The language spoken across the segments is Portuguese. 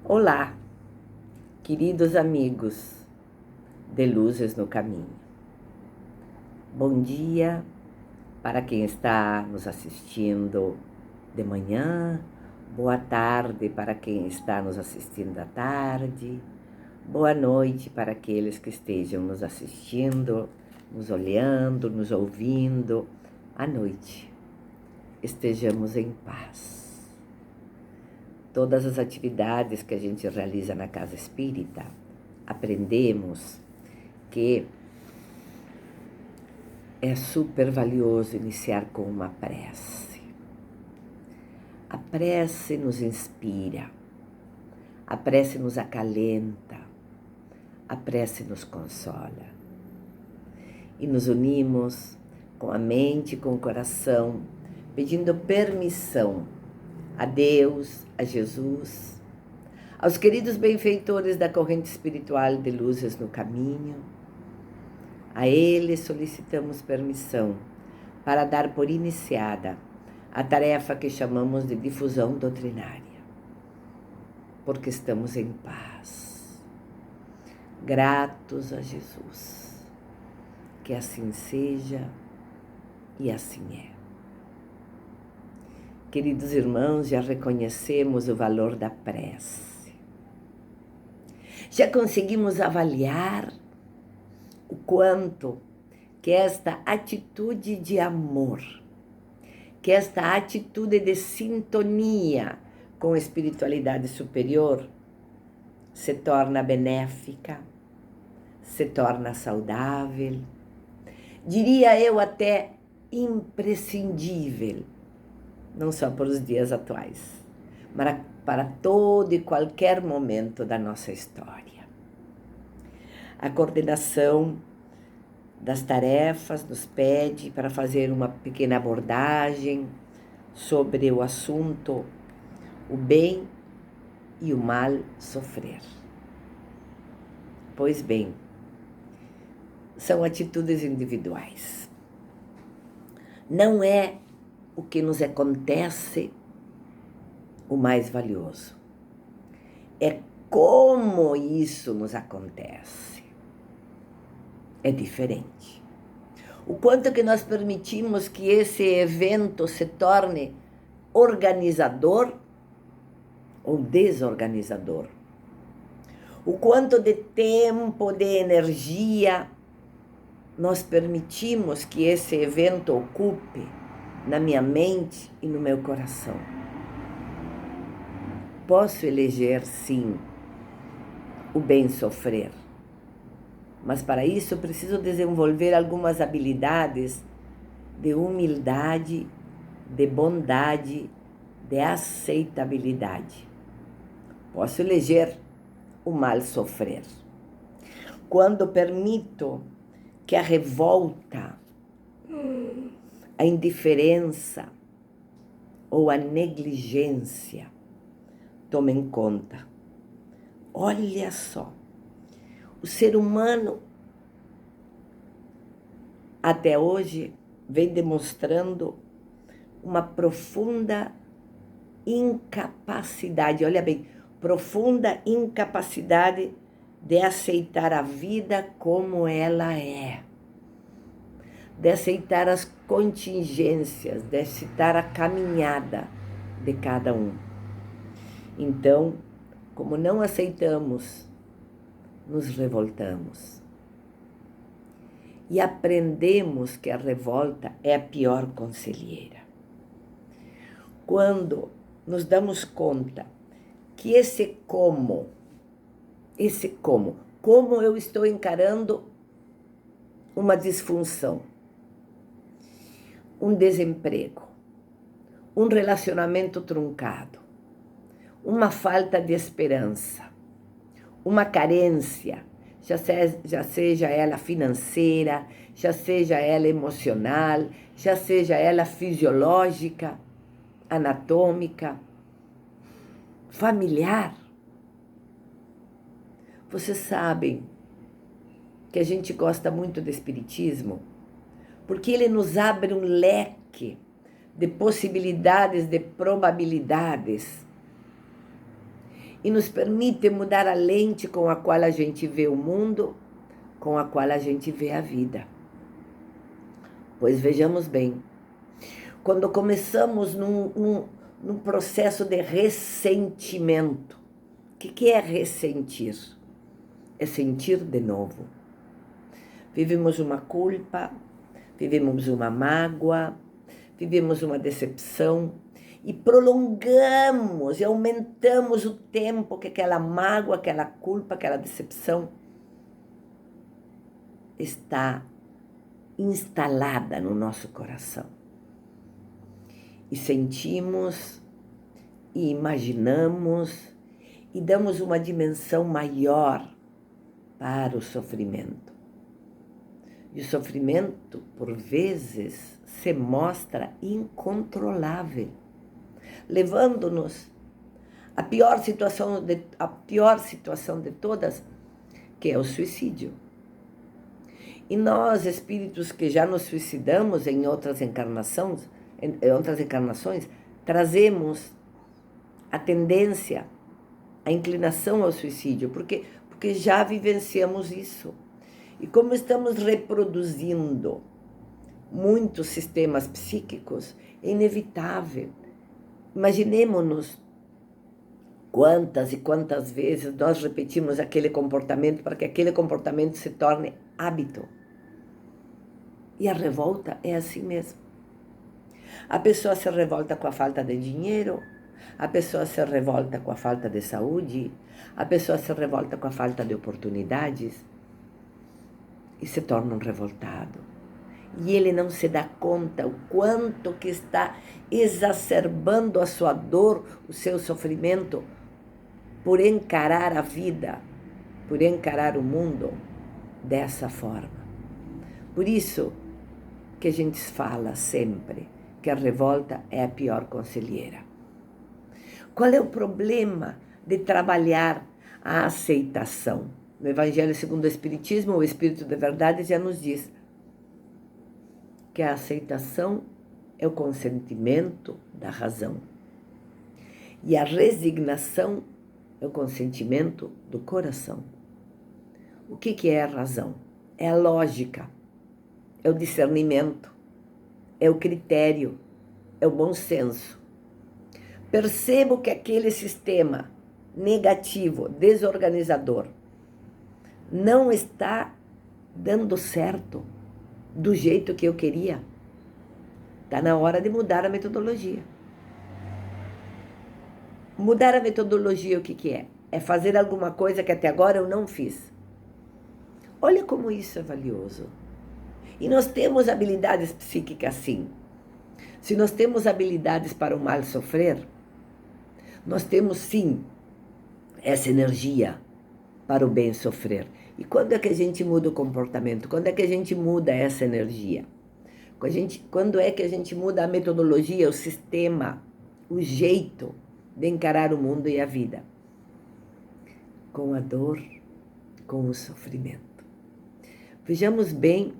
Olá, queridos amigos de Luzes no Caminho. Bom dia para quem está nos assistindo de manhã, boa tarde para quem está nos assistindo à tarde, boa noite para aqueles que estejam nos assistindo, nos olhando, nos ouvindo à noite. Estejamos em paz. Todas as atividades que a gente realiza na casa espírita, aprendemos que é super valioso iniciar com uma prece. A prece nos inspira, a prece nos acalenta, a prece nos consola. E nos unimos com a mente e com o coração, pedindo permissão a Deus, a Jesus, aos queridos benfeitores da corrente espiritual de Luzes no Caminho. A eles solicitamos permissão para dar por iniciada a tarefa que chamamos de difusão doutrinária, porque estamos em paz, gratos a Jesus. Que assim seja e assim é. Queridos irmãos, já reconhecemos o valor da prece. Já conseguimos avaliar o quanto que esta atitude de amor, que esta atitude de sintonia com a espiritualidade superior se torna benéfica, se torna saudável, diria eu até imprescindível, não só para os dias atuais, mas para todo e qualquer momento da nossa história. A coordenação das tarefas nos pede para fazer uma pequena abordagem sobre o assunto o bem e o mal sofrer. Pois bem, são atitudes individuais. Não é o que nos acontece o mais valioso. É como isso nos acontece. É diferente. O quanto que nós permitimos que esse evento se torne organizador ou desorganizador. O quanto de tempo, de energia nós permitimos que esse evento ocupe na minha mente e no meu coração. Posso eleger, sim, o bem sofrer, mas para isso eu preciso desenvolver algumas habilidades de humildade, de bondade, de aceitabilidade. Posso eleger o mal sofrer. Quando permito que a revolta, a indiferença ou a negligência tomem conta. Olha só, o ser humano até hoje vem demonstrando uma profunda incapacidade, olha bem, profunda incapacidade de aceitar a vida como ela é, de aceitar as contingências, de aceitar a caminhada de cada um. Então, como não aceitamos, nos revoltamos. E aprendemos que a revolta é a pior conselheira. Quando nos damos conta que como eu estou encarando uma disfunção, um desemprego, um relacionamento truncado, uma falta de esperança, uma carência, já seja ela financeira, já seja ela emocional, já seja ela fisiológica, anatômica, familiar. Vocês sabem que a gente gosta muito do espiritismo, porque ele nos abre um leque de possibilidades, de probabilidades. e nos permite mudar a lente com a qual a gente vê o mundo, com a qual a gente vê a vida. Pois vejamos bem, quando começamos num processo de ressentimento, o que é ressentir? É sentir de novo. Vivemos uma culpa, vivemos uma mágoa, vivemos uma decepção e prolongamos e aumentamos o tempo que aquela mágoa, aquela culpa, aquela decepção está instalada no nosso coração. E sentimos, e imaginamos, e damos uma dimensão maior para o sofrimento. E o sofrimento, por vezes, se mostra incontrolável, levando-nos à pior situação de todas, que é o suicídio. E nós, espíritos que já nos suicidamos em outras encarnações, trazemos a tendência, a inclinação ao suicídio, porque já vivenciamos isso. E como estamos reproduzindo muitos sistemas psíquicos, é inevitável. Imaginemos-nos quantas e quantas vezes nós repetimos aquele comportamento para que aquele comportamento se torne hábito. E a revolta é assim mesmo. A pessoa se revolta com a falta de dinheiro, a pessoa se revolta com a falta de saúde, a pessoa se revolta com a falta de oportunidades e se torna um revoltado. E ele não se dá conta o quanto que está exacerbando a sua dor, o seu sofrimento, por encarar a vida, por encarar o mundo dessa forma. Por isso que a gente fala sempre que a revolta é a pior conselheira. Qual é o problema de trabalhar a aceitação? No Evangelho segundo o Espiritismo, o Espírito da Verdade já nos diz que a aceitação é o consentimento da razão. E a resignação é o consentimento do coração. O que é a razão? É a lógica, é o discernimento, é o critério, é o bom senso. Percebo que aquele sistema negativo, desorganizador, não está dando certo do jeito que eu queria. Está na hora de mudar a metodologia. Mudar a metodologia, o que é? É fazer alguma coisa que até agora eu não fiz. Olha como isso é valioso. E nós temos habilidades psíquicas, sim. Se nós temos habilidades para o mal sofrer, nós temos, sim, essa energia para o bem sofrer. E quando é que a gente muda o comportamento? Quando é que a gente muda essa energia? Quando é que a gente muda a metodologia, o sistema, o jeito de encarar o mundo e a vida? Com a dor, com o sofrimento. Vejamos bem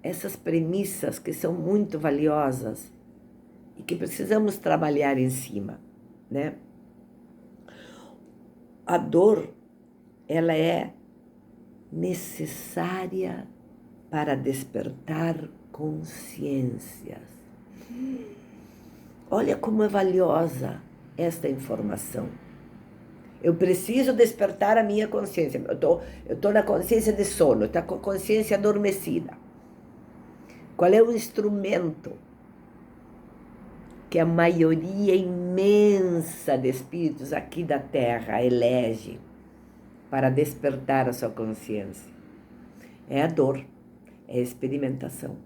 essas premissas que são muito valiosas e que precisamos trabalhar em cima, né? A dor, ela é necessária para despertar consciências. Olha como é valiosa esta informação. Eu preciso despertar a minha consciência. Eu tô na consciência de sono, estou com a consciência adormecida. Qual é o instrumento que a maioria imensa de espíritos aqui da Terra elege para despertar a sua consciência? É a dor, é a experimentação.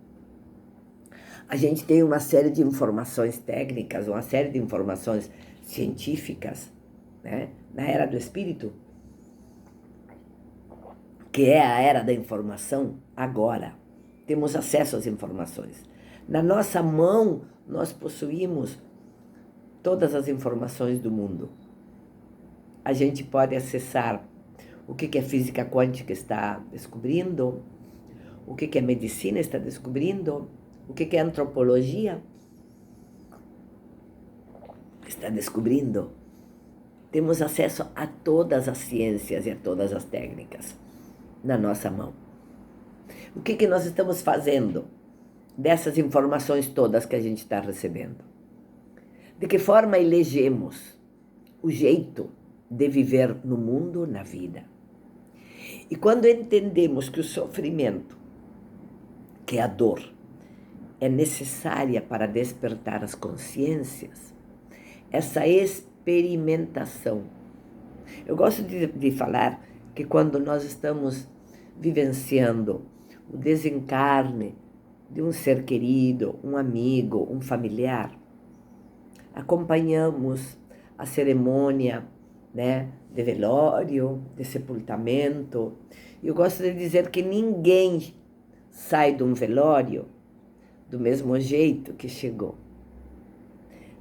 A gente tem uma série de informações técnicas, uma série de informações científicas, né? Na era do espírito, que é a era da informação, agora temos acesso às informações. Na nossa mão, nós possuímos todas as informações do mundo. A gente pode acessar o que a física quântica está descobrindo, o que a medicina está descobrindo, o que a antropologia está descobrindo. Temos acesso a todas as ciências e a todas as técnicas na nossa mão. O que nós estamos fazendo dessas informações todas que a gente está recebendo? De que forma elegemos o jeito de viver no mundo, na vida? E quando entendemos que o sofrimento, que a dor, é necessária para despertar as consciências, essa experimentação. Eu gosto de falar que quando nós estamos vivenciando o desencarne de um ser querido, um amigo, um familiar, acompanhamos a cerimônia, de velório, de sepultamento. Eu gosto de dizer que ninguém sai de um velório do mesmo jeito que chegou.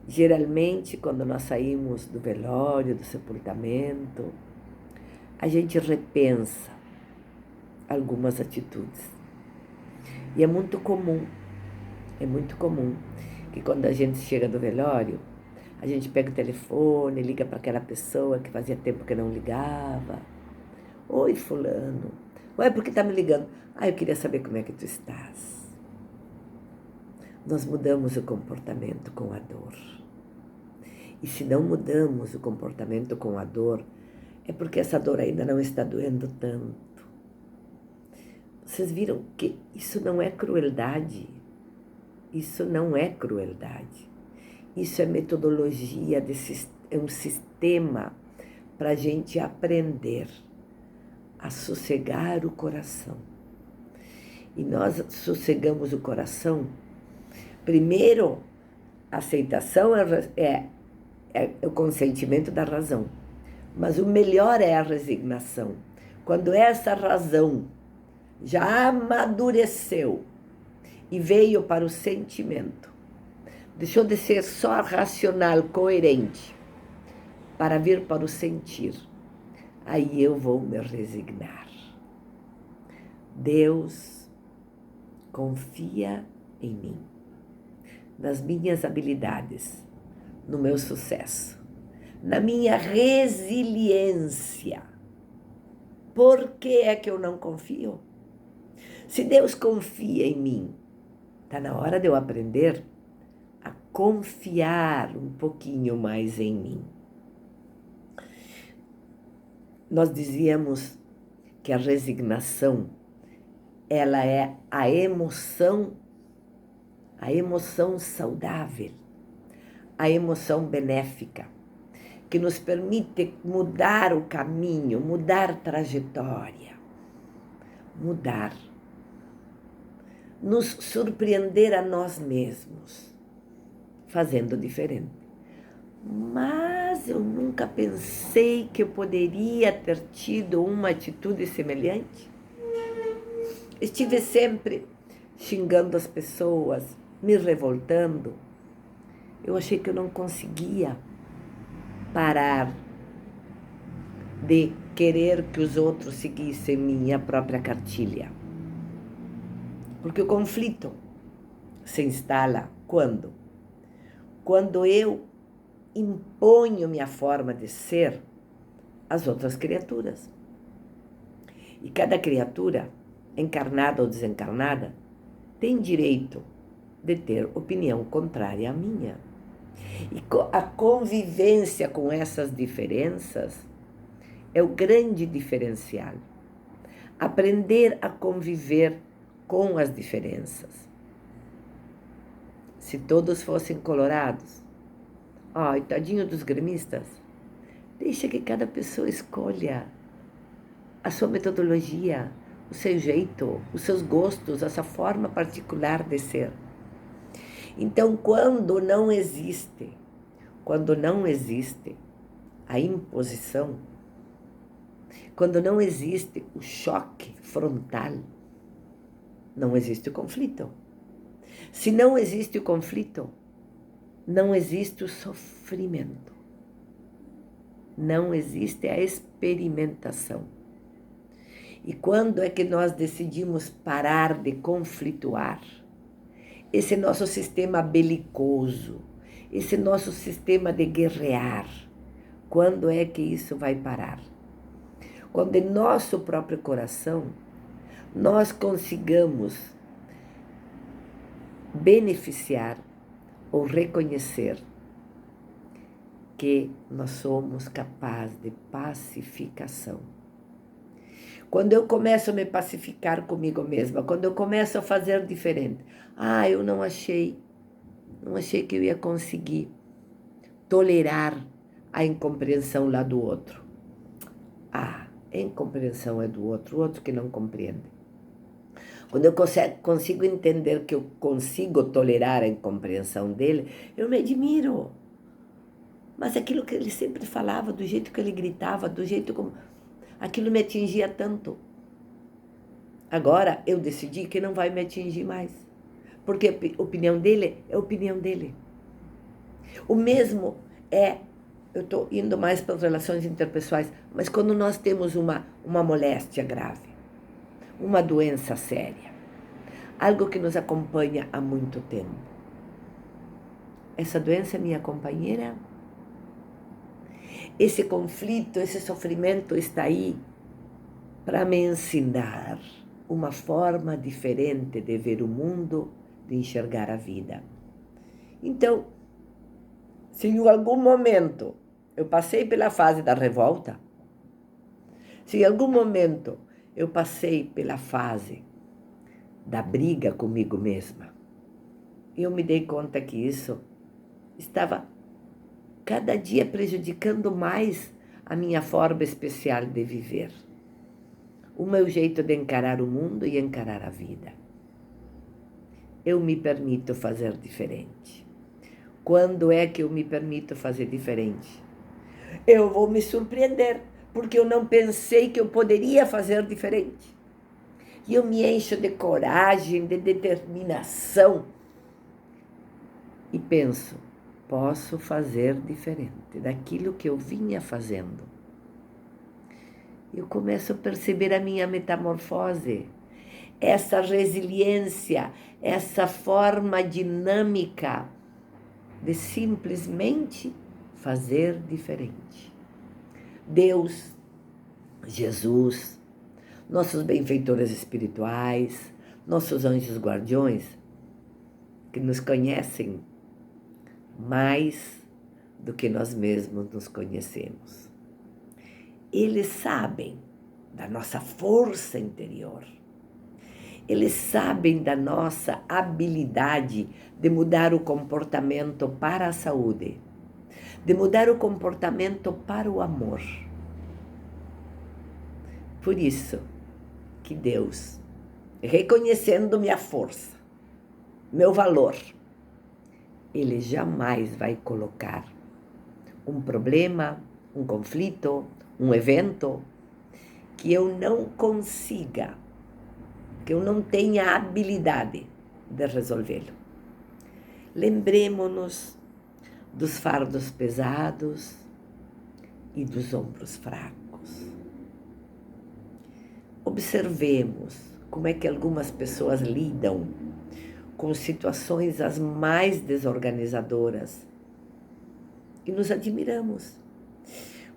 Geralmente, quando nós saímos do velório, do sepultamento, a gente repensa algumas atitudes. E é muito comum que quando a gente chega do velório, a gente pega o telefone, liga para aquela pessoa que fazia tempo que não ligava. Oi, fulano. Ué, por que tá me ligando? Eu queria saber como é que tu estás. Nós mudamos o comportamento com a dor. E se não mudamos o comportamento com a dor, é porque essa dor ainda não está doendo tanto. Vocês viram que isso não é crueldade. Isso não é crueldade. Isso é metodologia, é um sistema para a gente aprender a sossegar o coração. E nós sossegamos o coração. Primeiro, a aceitação é o consentimento da razão. Mas o melhor é a resignação. Quando essa razão já amadureceu e veio para o sentimento, deixou de ser só racional, coerente, para vir para o sentir, aí eu vou me resignar. Deus confia em mim, nas minhas habilidades, no meu sucesso, na minha resiliência. Por que é que eu não confio? Se Deus confia em mim, está na hora de eu aprender a confiar um pouquinho mais em mim. Nós dizíamos que a resignação, ela é a emoção saudável, a emoção benéfica, que nos permite mudar o caminho, mudar a trajetória, nos surpreender a nós mesmos, fazendo diferente. Mas eu nunca pensei que eu poderia ter tido uma atitude semelhante. Estive sempre xingando as pessoas, me revoltando. Eu achei que eu não conseguia parar de querer que os outros seguissem minha própria cartilha. Porque o conflito se instala quando? Quando eu imponho minha forma de ser às outras criaturas. E cada criatura, encarnada ou desencarnada, tem direito de ter opinião contrária à minha. E a convivência com essas diferenças é o grande diferencial. Aprender a conviver com as diferenças. Se todos fossem colorados, tadinho dos gremistas, deixa que cada pessoa escolha a sua metodologia, o seu jeito, os seus gostos, essa forma particular de ser. Então, quando não existe a imposição, quando não existe o choque frontal, não existe o conflito. Se não existe o conflito, não existe o sofrimento. Não existe a experimentação. E quando é que nós decidimos parar de conflituar? Esse nosso sistema belicoso, esse nosso sistema de guerrear, Quando é que isso vai parar? Quando em nosso próprio coração nós consigamos beneficiar ou reconhecer que nós somos capazes de pacificação. Quando eu começo a me pacificar comigo mesma, quando eu começo a fazer diferente, eu não achei que eu ia conseguir tolerar a incompreensão lá do outro. A incompreensão é do outro, o outro que não compreende. Quando eu consigo entender que eu consigo tolerar a incompreensão dele, eu me admiro. Mas aquilo que ele sempre falava, do jeito que ele gritava, do jeito como... aquilo me atingia tanto. Agora eu decidi que não vai me atingir mais. Porque a opinião dele é a opinião dele. O mesmo eu estou indo mais para as relações interpessoais, mas quando nós temos uma moléstia grave, uma doença séria, algo que nos acompanha há muito tempo. Essa doença é minha companheira? Esse conflito, esse sofrimento está aí para me ensinar uma forma diferente de ver o mundo, de enxergar a vida. Então, se em algum momento eu passei pela fase da revolta, se em algum momento eu passei pela fase da briga comigo mesma, eu me dei conta que isso estava cada dia prejudicando mais a minha forma especial de viver, o meu jeito de encarar o mundo e encarar a vida. Eu me permito fazer diferente. Quando é que eu me permito fazer diferente? Eu vou me surpreender, porque eu não pensei que eu poderia fazer diferente. E eu me encho de coragem, de determinação. E penso, posso fazer diferente daquilo que eu vinha fazendo. Eu começo a perceber a minha metamorfose, essa resiliência, essa forma dinâmica de simplesmente fazer diferente. Deus, Jesus, nossos benfeitores espirituais, nossos anjos guardiões, que nos conhecem mais do que nós mesmos nos conhecemos. Eles sabem da nossa força interior. Eles sabem da nossa habilidade de mudar o comportamento para a saúde, de mudar o comportamento para o amor. Por isso que Deus, reconhecendo minha força, meu valor, Ele jamais vai colocar um problema, um conflito, um evento que eu não consiga, que eu não tenha habilidade de resolvê-lo. Lembremos-nos dos fardos pesados e dos ombros fracos. Observemos como é que algumas pessoas lidam com situações as mais desorganizadoras e nos admiramos.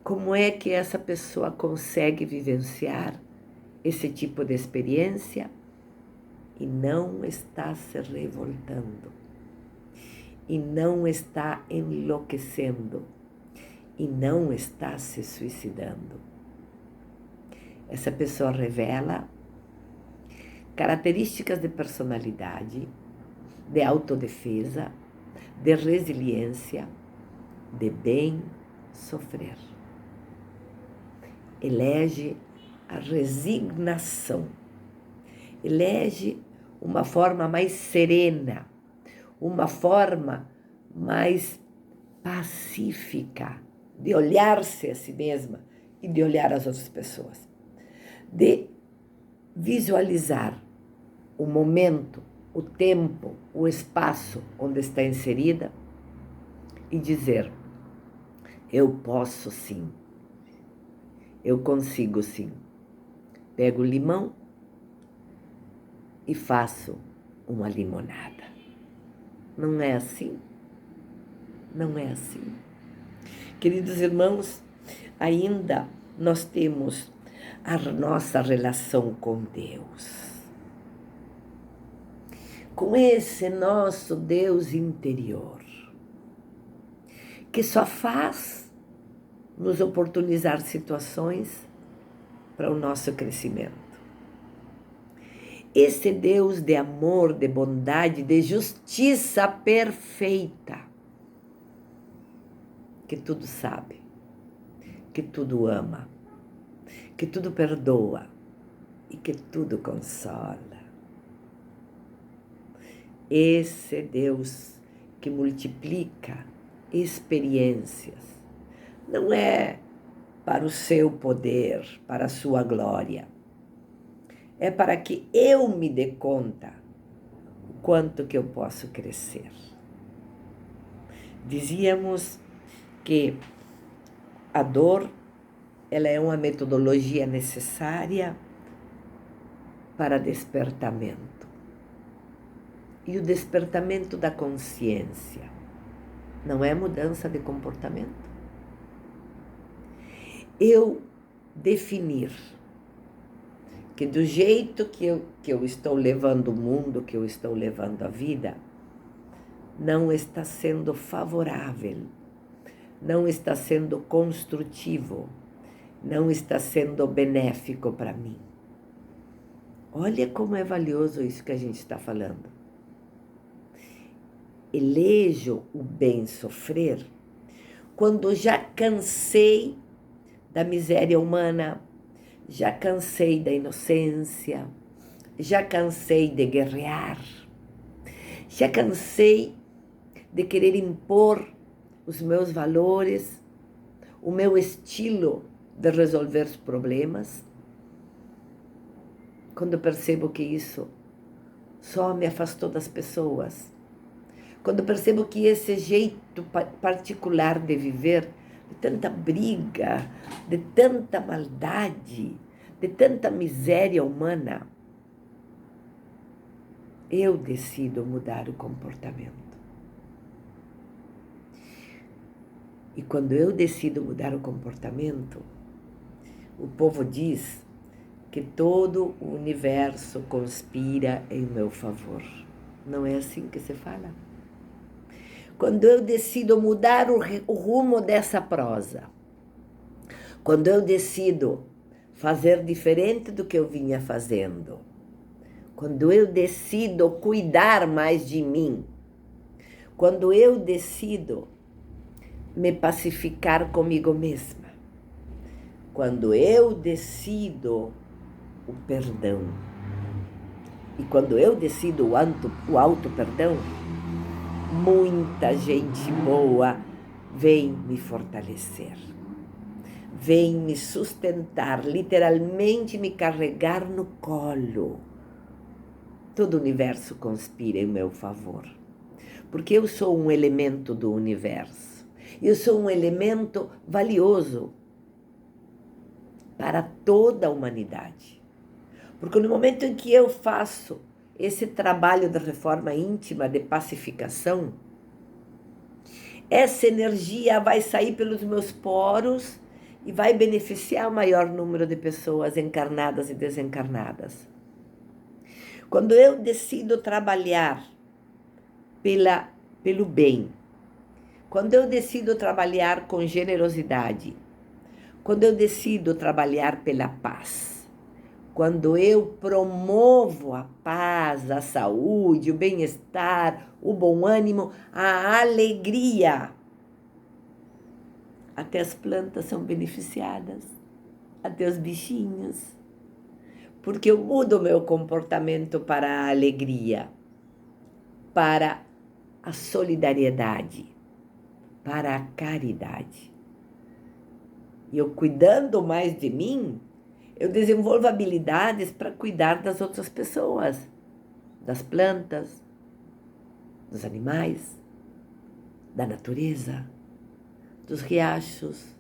Como é que essa pessoa consegue vivenciar esse tipo de experiência e não está se revoltando, e não está enlouquecendo, e não está se suicidando? Essa pessoa revela características de personalidade, de autodefesa, de resiliência, de bem sofrer. Elege a resignação, elege uma forma mais serena, uma forma mais pacífica de olhar-se a si mesma e de olhar as outras pessoas, de visualizar o momento, o tempo, o espaço onde está inserida e dizer: eu posso sim, eu consigo sim. Pego o limão e faço uma limonada. Não é assim? Não é assim. Queridos irmãos, ainda nós temos a nossa relação com Deus. Com esse nosso Deus interior, que só faz nos oportunizar situações para o nosso crescimento. Esse Deus de amor, de bondade, de justiça perfeita, que tudo sabe, que tudo ama, que tudo perdoa e que tudo consola. Esse Deus que multiplica experiências, não é para o seu poder, para a sua glória, é para que eu me dê conta o quanto que eu posso crescer. Dizíamos que a dor, ela é uma metodologia necessária para despertamento. E o despertamento da consciência não é mudança de comportamento. Eu definir que do jeito que eu estou levando o mundo, que eu estou levando a vida, não está sendo favorável, não está sendo construtivo, não está sendo benéfico para mim. Olha como é valioso isso que a gente está falando. Elejo o bem sofrer quando já cansei da miséria humana, já cansei da inocência, já cansei de guerrear, já cansei de querer impor os meus valores, o meu estilo de resolver os problemas. Quando eu percebo que isso só me afastou das pessoas, quando eu percebo que esse jeito particular de viver, de tanta briga, de tanta maldade, de tanta miséria humana, eu decido mudar o comportamento. E quando eu decido mudar o comportamento, o povo diz que todo o universo conspira em meu favor. Não é assim que se fala? Quando eu decido mudar o rumo dessa prosa, quando eu decido fazer diferente do que eu vinha fazendo, quando eu decido cuidar mais de mim, quando eu decido me pacificar comigo mesma, quando eu decido o perdão, e quando eu decido o auto-perdão, muita gente boa vem me fortalecer, vem me sustentar, literalmente me carregar no colo. Todo o universo conspira em meu favor, porque eu sou um elemento do universo, eu sou um elemento valioso para toda a humanidade, porque no momento em que eu faço esse trabalho de reforma íntima, de pacificação, essa energia vai sair pelos meus poros e vai beneficiar o maior número de pessoas encarnadas e desencarnadas. Quando eu decido trabalhar pelo bem, quando eu decido trabalhar com generosidade, quando eu decido trabalhar pela paz, quando eu promovo a paz, a saúde, o bem-estar, o bom ânimo, a alegria, até as plantas são beneficiadas, até os bichinhos, porque eu mudo o meu comportamento para a alegria, para a solidariedade, para a caridade. E eu cuidando mais de mim, eu desenvolvo habilidades para cuidar das outras pessoas, das plantas, dos animais, da natureza, dos riachos,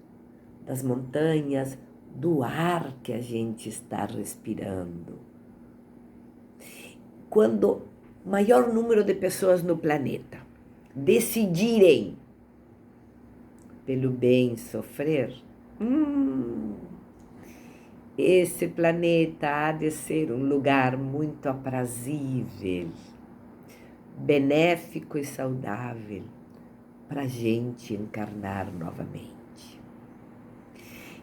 das montanhas, do ar que a gente está respirando. Quando o maior número de pessoas no planeta decidirem pelo bem sofrer, Esse planeta há de ser um lugar muito aprazível, benéfico e saudável para a gente encarnar novamente.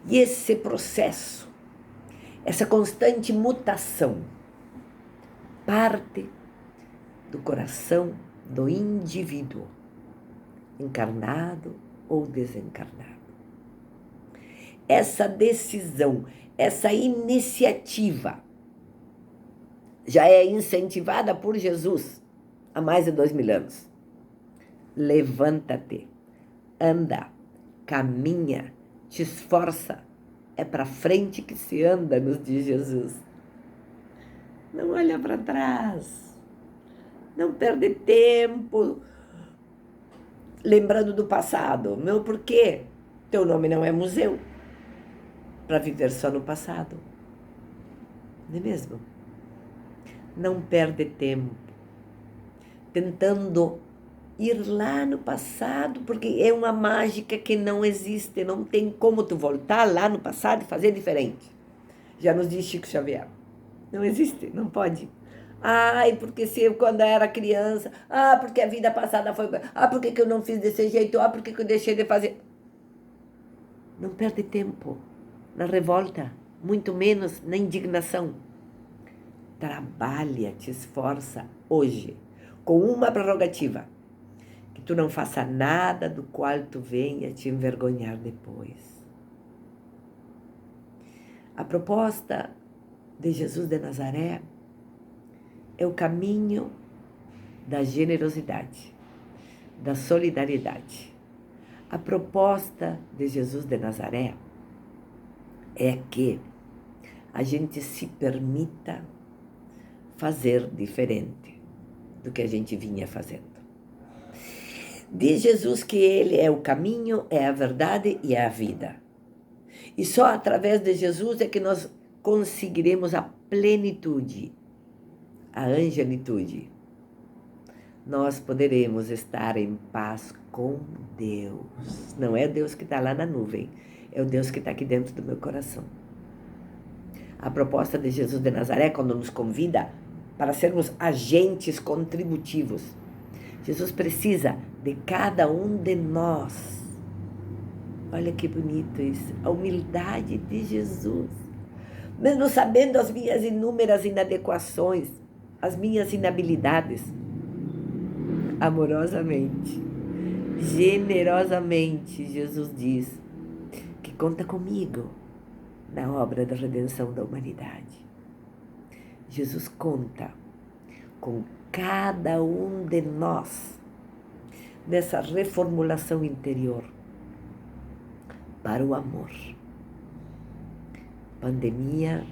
E esse processo, essa constante mutação, parte do coração do indivíduo, encarnado ou desencarnado. Essa decisão, essa iniciativa já é incentivada por Jesus há mais de 2000 anos. Levanta-te, anda, caminha, te esforça. É para frente que se anda, nos diz Jesus. Não olha para trás. Não perde tempo lembrando do passado. Meu, por quê? Teu nome não é museu para viver só no passado. Não é mesmo? Não perde tempo tentando ir lá no passado, porque é uma mágica que não existe, não tem como tu voltar lá no passado e fazer diferente. Já nos diz Chico Xavier. Não existe, não pode. Ai, porque se eu quando era criança, porque a vida passada foi, por que eu não fiz desse jeito, por que eu deixei de fazer. Não perde tempo na revolta, muito menos na indignação. Trabalha, te esforça hoje, com uma prerrogativa, que tu não faça nada do qual tu venha te envergonhar depois. A proposta de Jesus de Nazaré é o caminho da generosidade, da solidariedade. A proposta de Jesus de Nazaré é que a gente se permita fazer diferente do que a gente vinha fazendo. Diz Jesus que ele é o caminho, é a verdade e é a vida. E só através de Jesus é que nós conseguiremos a plenitude, a angelitude. Nós poderemos estar em paz com Deus. Não é Deus que está lá na nuvem, é o Deus que está aqui dentro do meu coração. A proposta de Jesus de Nazaré, quando nos convida para sermos agentes contributivos, Jesus precisa de cada um de nós. Olha que bonito isso, a humildade de Jesus. Mesmo sabendo as minhas inúmeras inadequações, as minhas inabilidades, amorosamente, generosamente, Jesus diz que conta comigo na obra da redenção da humanidade. Jesus conta com cada um de nós nessa reformulação interior para o amor. Pandemia,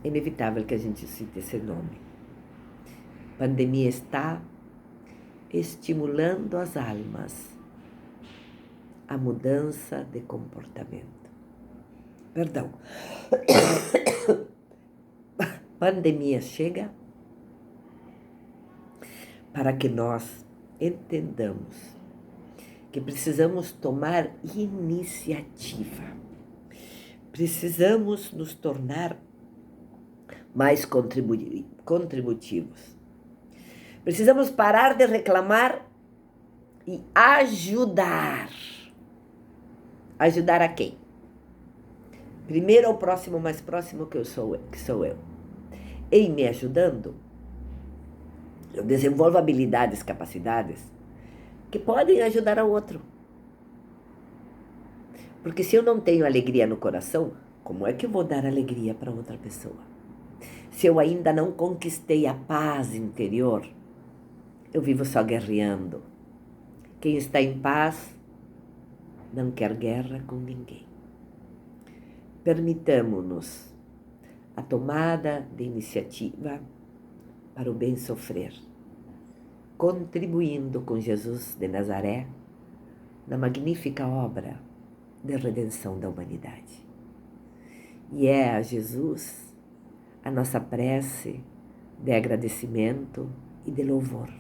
é inevitável que a gente cite esse nome. Pandemia está estimulando as almas à mudança de comportamento. Perdão. Pandemia chega para que nós entendamos que precisamos tomar iniciativa. Precisamos nos tornar mais contributivos. Precisamos parar de reclamar e ajudar. Ajudar a quem? Primeiro ao próximo mais próximo que sou eu. Em me ajudando, eu desenvolvo habilidades, capacidades que podem ajudar ao outro. Porque se eu não tenho alegria no coração, como é que eu vou dar alegria para outra pessoa? Se eu ainda não conquistei a paz interior, eu vivo só guerreando. Quem está em paz não quer guerra com ninguém. Permitamo-nos a tomada de iniciativa para o bem sofrer, contribuindo com Jesus de Nazaré na magnífica obra de redenção da humanidade. E é a Jesus a nossa prece de agradecimento e de louvor.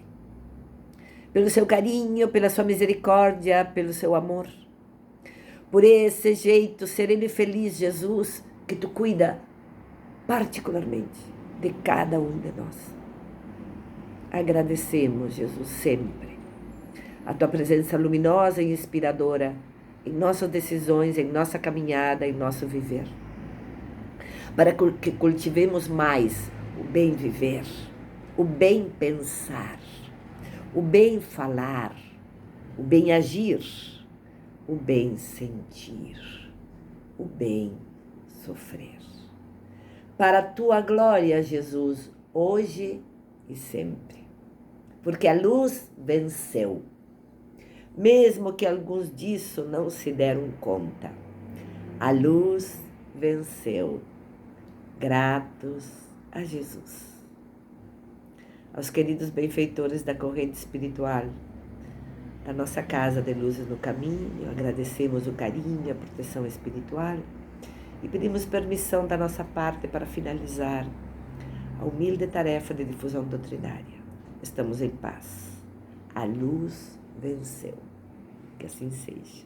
Pelo seu carinho, pela sua misericórdia, pelo seu amor. por esse jeito sereno e feliz, Jesus, que tu cuida particularmente de cada um de nós. Agradecemos, Jesus, sempre a tua presença luminosa e inspiradora em nossas decisões, em nossa caminhada, em nosso viver, para que cultivemos mais o bem viver, o bem pensar, o bem falar, o bem agir, o bem sentir, o bem sofrer. Para a tua glória, Jesus, hoje e sempre. Porque a luz venceu. Mesmo que alguns disso não se deram conta. A luz venceu. Gratos a Jesus. Aos queridos benfeitores da corrente espiritual, da nossa casa de Luzes no Caminho, agradecemos o carinho, a proteção espiritual e pedimos permissão da nossa parte para finalizar a humilde tarefa de difusão doutrinária. Estamos em paz. A luz venceu. Que assim seja.